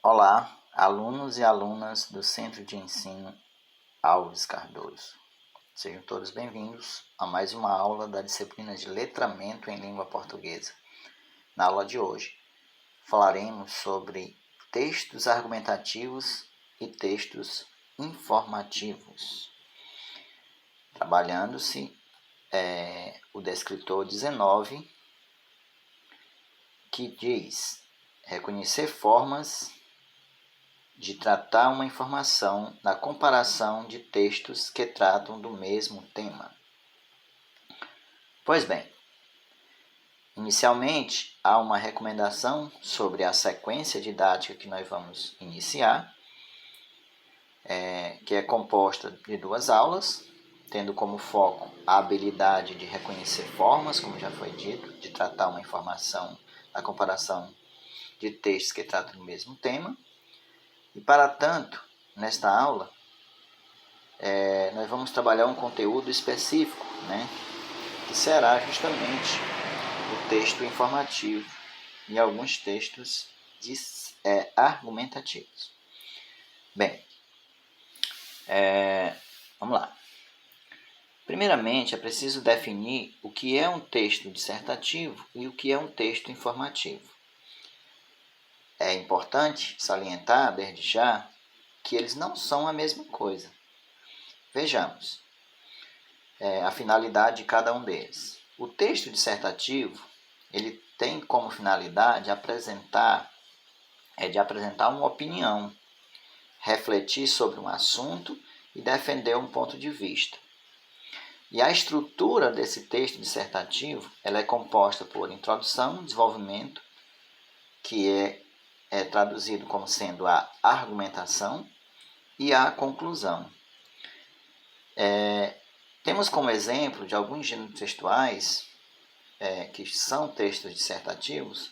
Olá, alunos e alunas do Centro de Ensino Alves Cardoso. Sejam todos bem-vindos a mais uma aula da disciplina de Letramento em Língua Portuguesa. Na aula de hoje, falaremos sobre textos argumentativos e textos informativos, trabalhando-se o descritor 19, que diz: reconhecer formas de tratar uma informação na comparação de textos que tratam do mesmo tema. Pois bem, inicialmente há uma recomendação sobre a sequência didática que nós vamos iniciar, que é composta de 2 aulas, tendo como foco a habilidade de reconhecer formas, como já foi dito, de tratar uma informação na comparação de textos que tratam do mesmo tema. E para tanto, nesta aula, nós vamos trabalhar um conteúdo específico, que será justamente o texto informativo e alguns textos argumentativos. Bem, vamos lá. Primeiramente, é preciso definir o que é um texto dissertativo e o que é um texto informativo. É importante salientar, desde já, que eles não são a mesma coisa. Vejamos a finalidade de cada um deles. O texto dissertativo, ele tem como finalidade de apresentar uma opinião, refletir sobre um assunto e defender um ponto de vista. E a estrutura desse texto dissertativo, ela é composta por introdução, desenvolvimento, que é traduzido como sendo a argumentação, e a conclusão. Temos como exemplo de alguns gêneros textuais, que são textos dissertativos,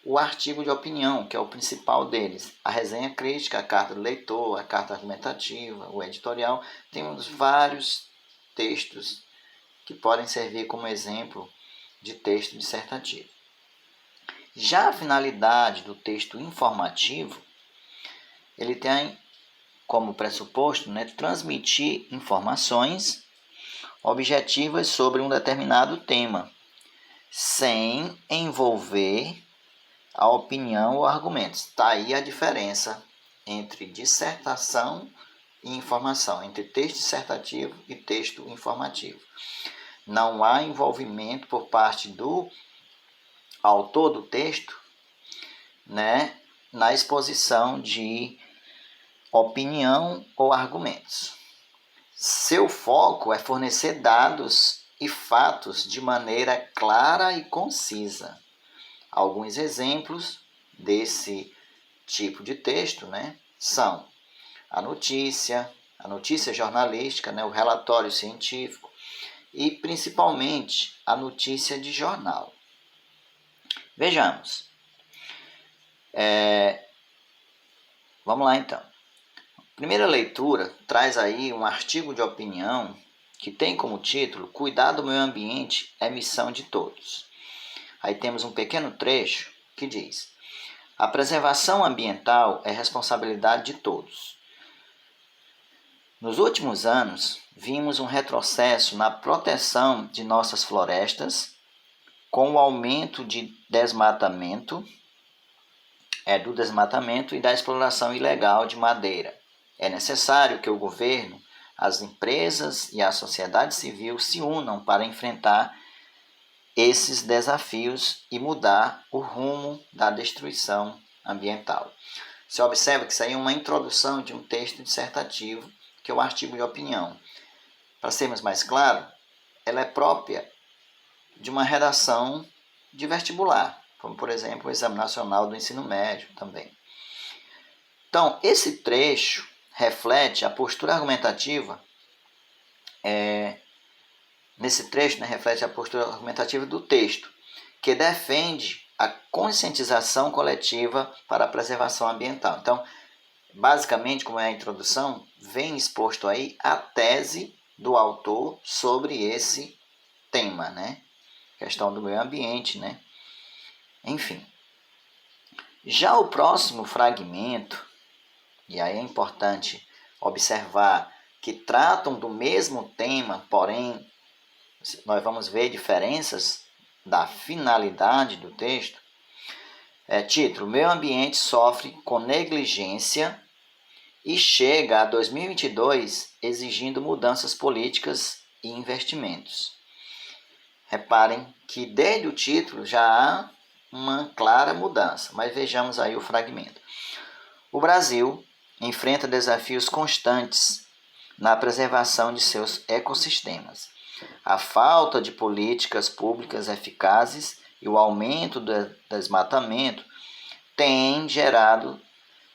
o artigo de opinião, que é o principal deles, a resenha crítica, a carta do leitor, a carta argumentativa, o editorial. Temos vários textos que podem servir como exemplo de texto dissertativo. Já a finalidade do texto informativo, ele tem como pressuposto transmitir informações objetivas sobre um determinado tema, sem envolver a opinião ou argumentos. Está aí a diferença entre dissertação e informação, entre texto dissertativo e texto informativo. Não há envolvimento por parte do autor do texto, na exposição de opinião ou argumentos. Seu foco é fornecer dados e fatos de maneira clara e concisa. Alguns exemplos desse tipo de texto são a notícia jornalística, o relatório científico e principalmente a notícia de jornal. Vejamos. Vamos lá então. Primeira leitura traz aí um artigo de opinião que tem como título Cuidar do meio ambiente é missão de todos. Aí temos um pequeno trecho que diz: a preservação ambiental é responsabilidade de todos. Nos últimos anos, vimos um retrocesso na proteção de nossas florestas, com o aumento do desmatamento e da exploração ilegal de madeira. É necessário que o governo, as empresas e a sociedade civil se unam para enfrentar esses desafios e mudar o rumo da destruição ambiental. Você observa que isso aí é uma introdução de um texto dissertativo, que é o artigo de opinião. Para sermos mais claros, ela é própria de uma redação de vestibular, como, por exemplo, o Exame Nacional do Ensino Médio também. Então, esse trecho reflete a postura argumentativa, nesse trecho, reflete a postura argumentativa do texto, que defende a conscientização coletiva para a preservação ambiental. Então, basicamente, como é a introdução, vem exposto aí a tese do autor sobre esse tema, questão do meio ambiente, enfim. Já o próximo fragmento, e aí é importante observar que tratam do mesmo tema, porém nós vamos ver diferenças da finalidade do texto. Título: Meio ambiente sofre com negligência e chega a 2022 exigindo mudanças políticas e investimentos. Reparem que desde o título já há uma clara mudança, mas vejamos aí o fragmento. O Brasil enfrenta desafios constantes na preservação de seus ecossistemas. A falta de políticas públicas eficazes e o aumento do desmatamento têm gerado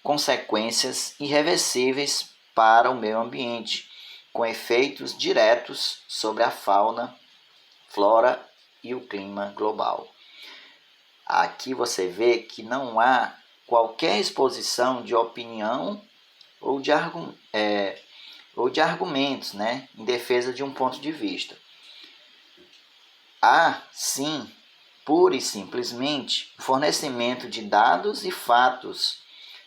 consequências irreversíveis para o meio ambiente, com efeitos diretos sobre a fauna, flora e o clima global. Aqui você vê que não há qualquer exposição de opinião ou de argumentos, né, em defesa de um ponto de vista. Há, sim, pura e simplesmente, fornecimento de dados e fatos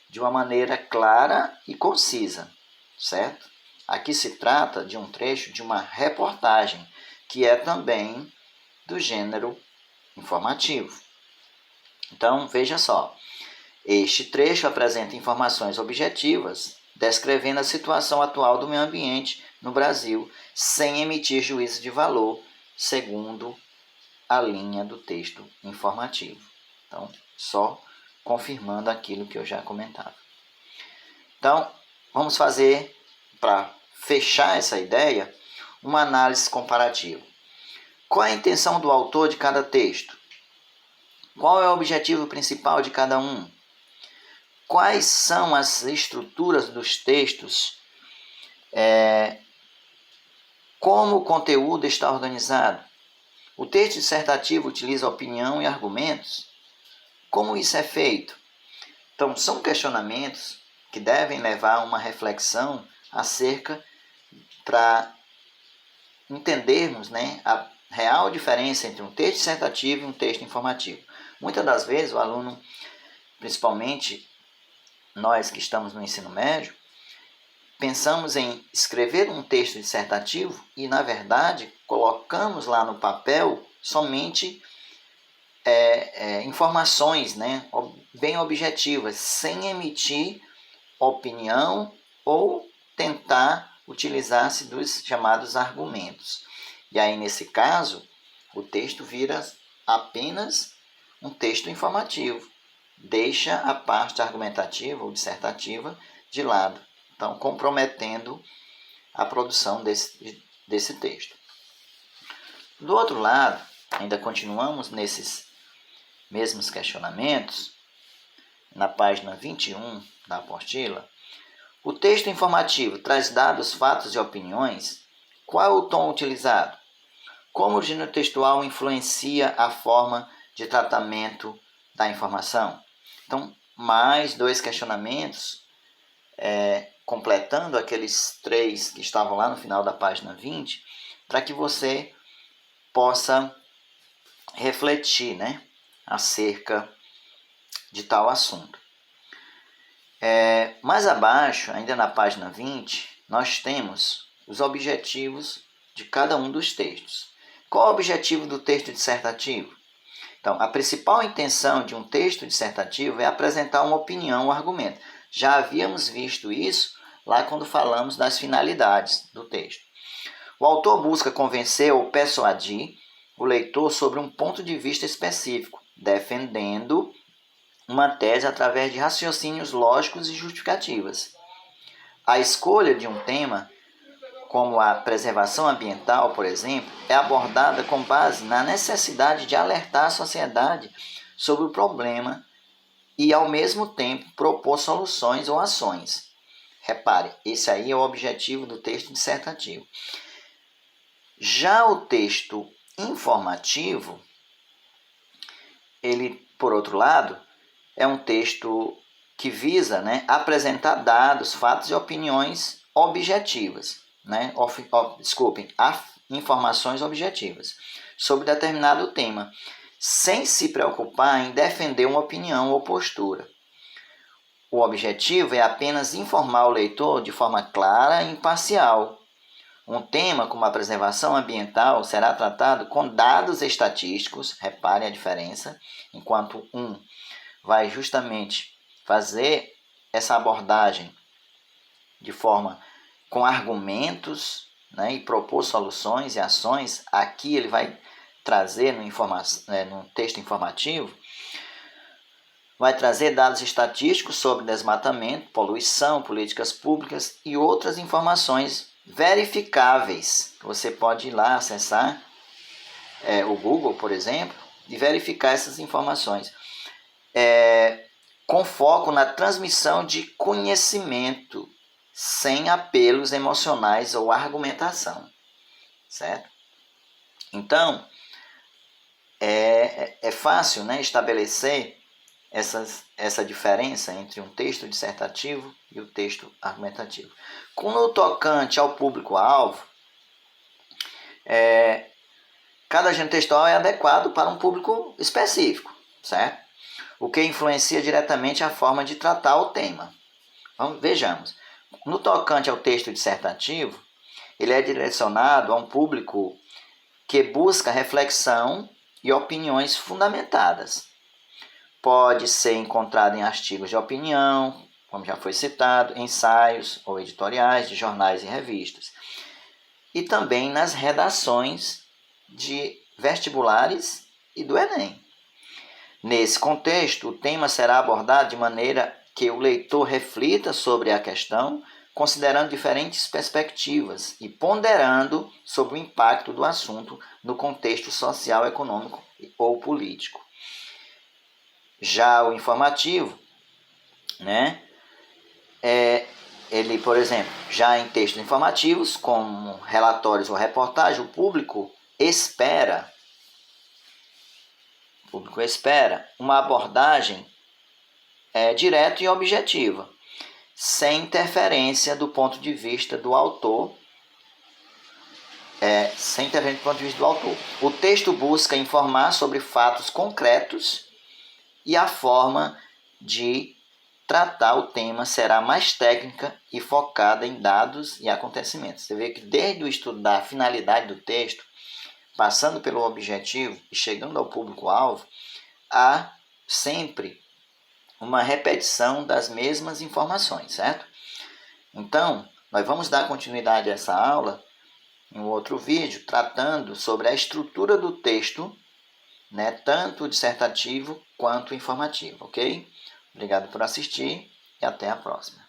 de uma maneira clara e concisa, certo? Aqui se trata de um trecho de uma reportagem, que é também do gênero informativo. Então, veja só, este trecho apresenta informações objetivas, descrevendo a situação atual do meio ambiente no Brasil, sem emitir juízo de valor, segundo a linha do texto informativo. Então, só confirmando aquilo que eu já comentava. Então, vamos fazer, para fechar essa ideia, uma análise comparativa. Qual é a intenção do autor de cada texto? Qual é o objetivo principal de cada um? Quais são as estruturas dos textos? Como o conteúdo está organizado? O texto dissertativo utiliza opinião e argumentos? Como isso é feito? Então, são questionamentos que devem levar a uma reflexão acerca para entendermos, né, a real diferença entre um texto dissertativo e um texto informativo. Muitas das vezes o aluno, principalmente nós que estamos no ensino médio, pensamos em escrever um texto dissertativo e, na verdade, colocamos lá no papel somente informações, né, bem objetivas, sem emitir opinião ou tentar utilizar-se dos chamados argumentos. E aí, nesse caso, o texto vira apenas um texto informativo, deixa a parte argumentativa ou dissertativa de lado, então comprometendo a produção desse texto. Do outro lado, ainda continuamos nesses mesmos questionamentos, na página 21 da apostila. O texto informativo traz dados, fatos e opiniões. Qual é o tom utilizado? Como o gênero textual influencia a forma de tratamento da informação? Então, mais 2 questionamentos, completando aqueles 3 que estavam lá no final da página 20, para que você possa refletir, né, acerca de tal assunto. Mais abaixo, ainda na página 20, nós temos os objetivos de cada um dos textos. Qual é o objetivo do texto dissertativo? Então, a principal intenção de um texto dissertativo é apresentar uma opinião ou argumento. Já havíamos visto isso lá quando falamos das finalidades do texto. O autor busca convencer ou persuadir o leitor sobre um ponto de vista específico, defendendo uma tese através de raciocínios lógicos e justificativas. A escolha de um tema, como a preservação ambiental, por exemplo, é abordada com base na necessidade de alertar a sociedade sobre o problema e, ao mesmo tempo, propor soluções ou ações. Repare, esse aí é o objetivo do texto dissertativo. Já o texto informativo, ele, por outro lado, é um texto que visa, né, apresentar dados, fatos e opiniões objetivas, né, informações objetivas sobre determinado tema, sem se preocupar em defender uma opinião ou postura. o objetivo é apenas informar o leitor de forma clara e imparcial. Um tema como a preservação ambiental será tratado com dados estatísticos, repare a diferença, enquanto um vai justamente fazer essa abordagem de forma com argumentos, né, e propor soluções e ações. Aqui ele vai trazer no texto informativo, vai trazer dados estatísticos sobre desmatamento, poluição, políticas públicas e outras informações verificáveis. Você pode ir lá acessar o Google, por exemplo, e verificar essas informações. Com foco na transmissão de conhecimento, sem apelos emocionais ou argumentação, certo? Então, é fácil, né, estabelecer essa diferença entre um texto dissertativo e o texto argumentativo. No tocante ao público-alvo, cada gênero textual é adequado para um público específico, certo? O que influencia diretamente a forma de tratar o tema. Vejamos. No tocante ao texto dissertativo, ele é direcionado a um público que busca reflexão e opiniões fundamentadas. Pode ser encontrado em artigos de opinião, como já foi citado, ensaios ou editoriais de jornais e revistas. E também nas redações de vestibulares e do Enem. Nesse contexto, o tema será abordado de maneira que o leitor reflita sobre a questão, considerando diferentes perspectivas e ponderando sobre o impacto do assunto no contexto social, econômico ou político. Já o informativo, né, ele, por exemplo, já em textos informativos, como relatórios ou reportagem, o público espera uma abordagem direta e objetiva, sem interferência do ponto de vista do autor. O texto busca informar sobre fatos concretos e a forma de tratar o tema será mais técnica e focada em dados e acontecimentos. Você vê que desde o estudo da finalidade do texto, passando pelo objetivo e chegando ao público-alvo, há sempre uma repetição das mesmas informações, certo? Então, nós vamos dar continuidade a essa aula em um outro vídeo, tratando sobre a estrutura do texto, né, tanto dissertativo quanto informativo, ok? Obrigado por assistir e até a próxima.